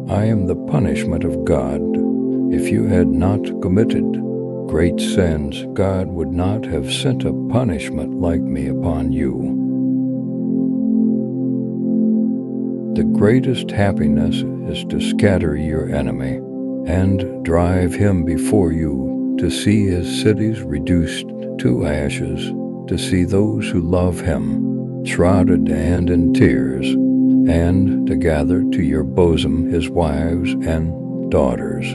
I am the punishment of God. If you had not committed great sins, God would not have sent a punishment like me upon you. The greatest happiness is to scatter your enemy and drive him before you, to see his cities reduced to ashes, to see those who love him shrouded and in tears, and to gather to your bosom his wives and daughters.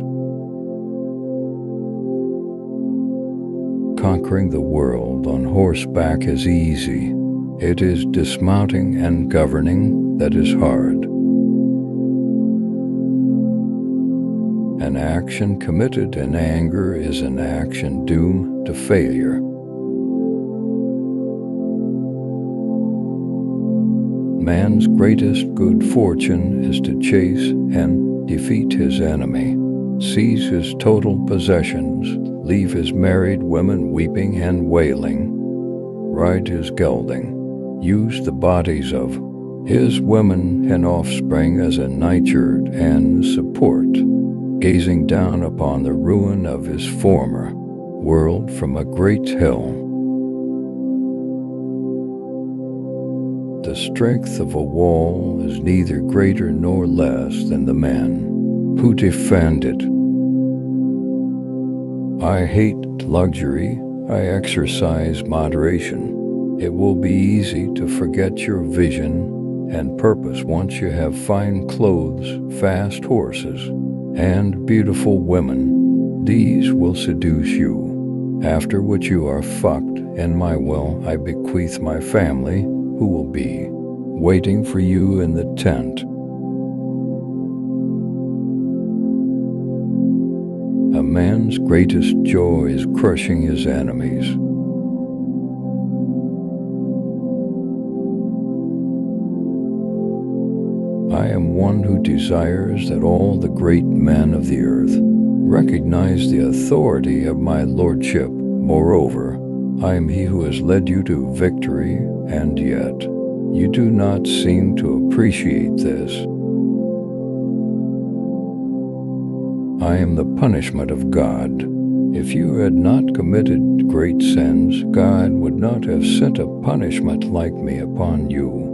Conquering the world on horseback is easy. It is dismounting and governing that is hard. An action committed in anger is an action doomed to failure. Man's greatest good fortune is to chase and defeat his enemy, seize his total possessions, leave his married women weeping and wailing, ride his gelding, use the bodies of his women and offspring as a nightshirt and support, gazing down upon the ruin of his former world from a great hill. The strength of a wall is neither greater nor less than the men who defend it. I hate luxury, I exercise moderation. It will be easy to forget your vision and purpose once you have fine clothes, fast horses, and beautiful women. These will seduce you. After which you are fucked, in my will I bequeath my family, who will be waiting for you in the tent. A man's greatest joy is crushing his enemies. I am one who desires that all the great men of the earth recognize the authority of my lordship. Moreover, I am he who has led you to victory, and yet you do not seem to appreciate this. I am the punishment of God. If you had not committed great sins, God would not have sent a punishment like me upon you.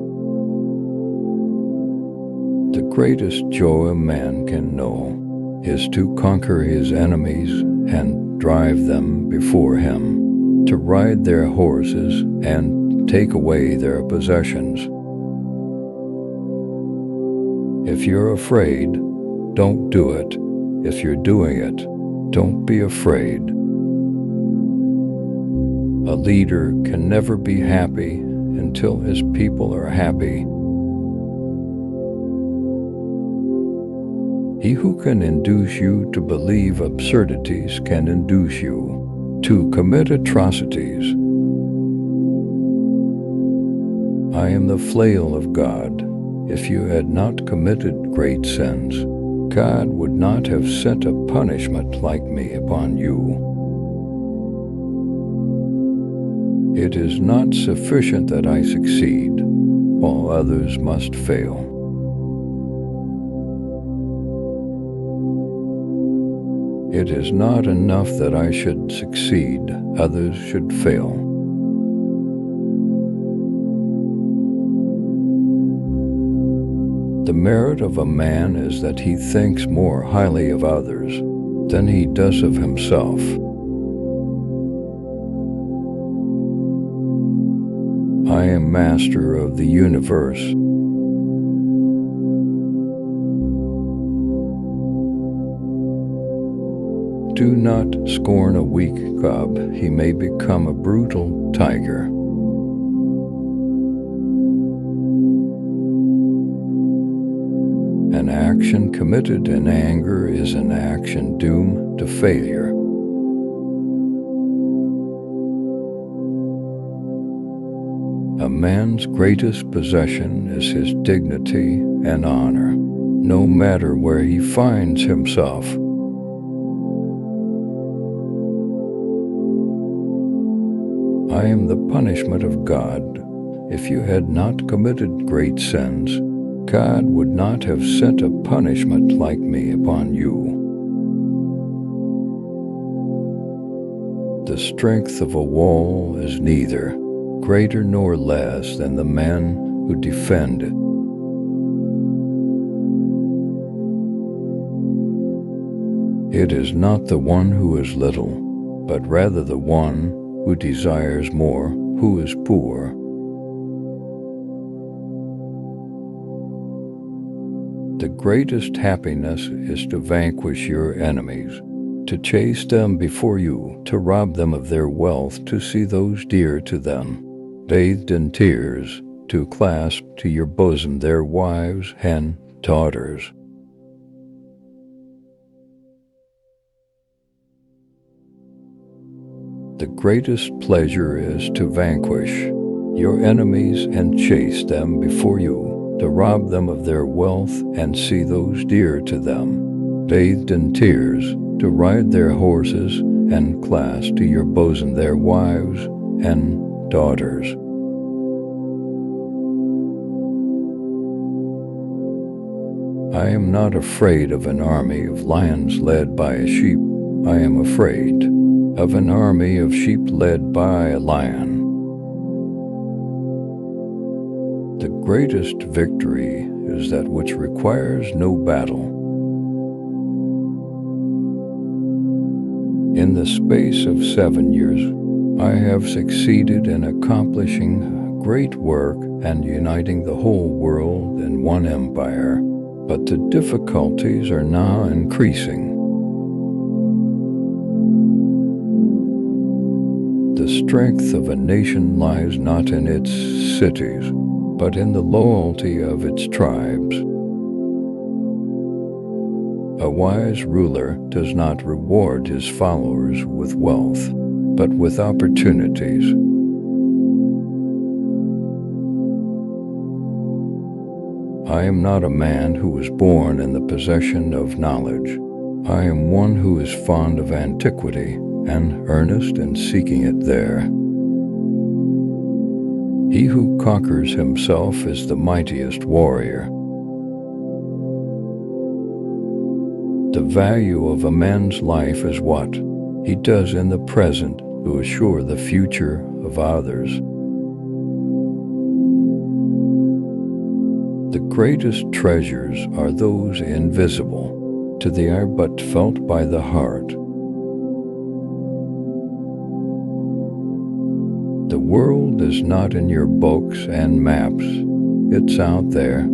The greatest joy a man can know is to conquer his enemies and drive them before him, to ride their horses and take away their possessions. If you're afraid, don't do it. If you're doing it, don't be afraid. A leader can never be happy until his people are happy. He who can induce you to believe absurdities can induce you to commit atrocities. I am the flail of God. If you had not committed great sins, God would not have sent a punishment like me upon you. It is not sufficient that I succeed, all others must fail. It is not enough that I should succeed, others should fail. The merit of a man is that he thinks more highly of others than he does of himself. I am master of the universe. Do not scorn a weak cub, he may become a brutal tiger. An action committed in anger is an action doomed to failure. A man's greatest possession is his dignity and honor, no matter where he finds himself. I am the punishment of God. If you had not committed great sins, God would not have sent a punishment like me upon you. The strength of a wall is neither greater nor less than the men who defend it. It is not the one who is little, but rather the one who desires more, who is poor. The greatest happiness is to vanquish your enemies, to chase them before you, to rob them of their wealth, to see those dear to them bathed in tears, to clasp to your bosom their wives and daughters. The greatest pleasure is to vanquish your enemies and chase them before you, to rob them of their wealth and see those dear to them bathed in tears, to ride their horses and clasp to your bosom their wives and daughters. I am not afraid of an army of lions led by a sheep. I am afraid of an army of sheep led by a lion. The greatest victory is that which requires no battle. In the space of 7 years, I have succeeded in accomplishing great work and uniting the whole world in one empire, but the difficulties are now increasing. The strength of a nation lies not in its cities, but in the loyalty of its tribes. A wise ruler does not reward his followers with wealth, but with opportunities. I am not a man who was born in the possession of knowledge. I am one who is fond of antiquity and earnest in seeking it there. He who conquers himself is the mightiest warrior. The value of a man's life is what he does in the present to assure the future of others. The greatest treasures are those invisible to the eye but felt by the heart. The world is not in your books and maps. It's out there.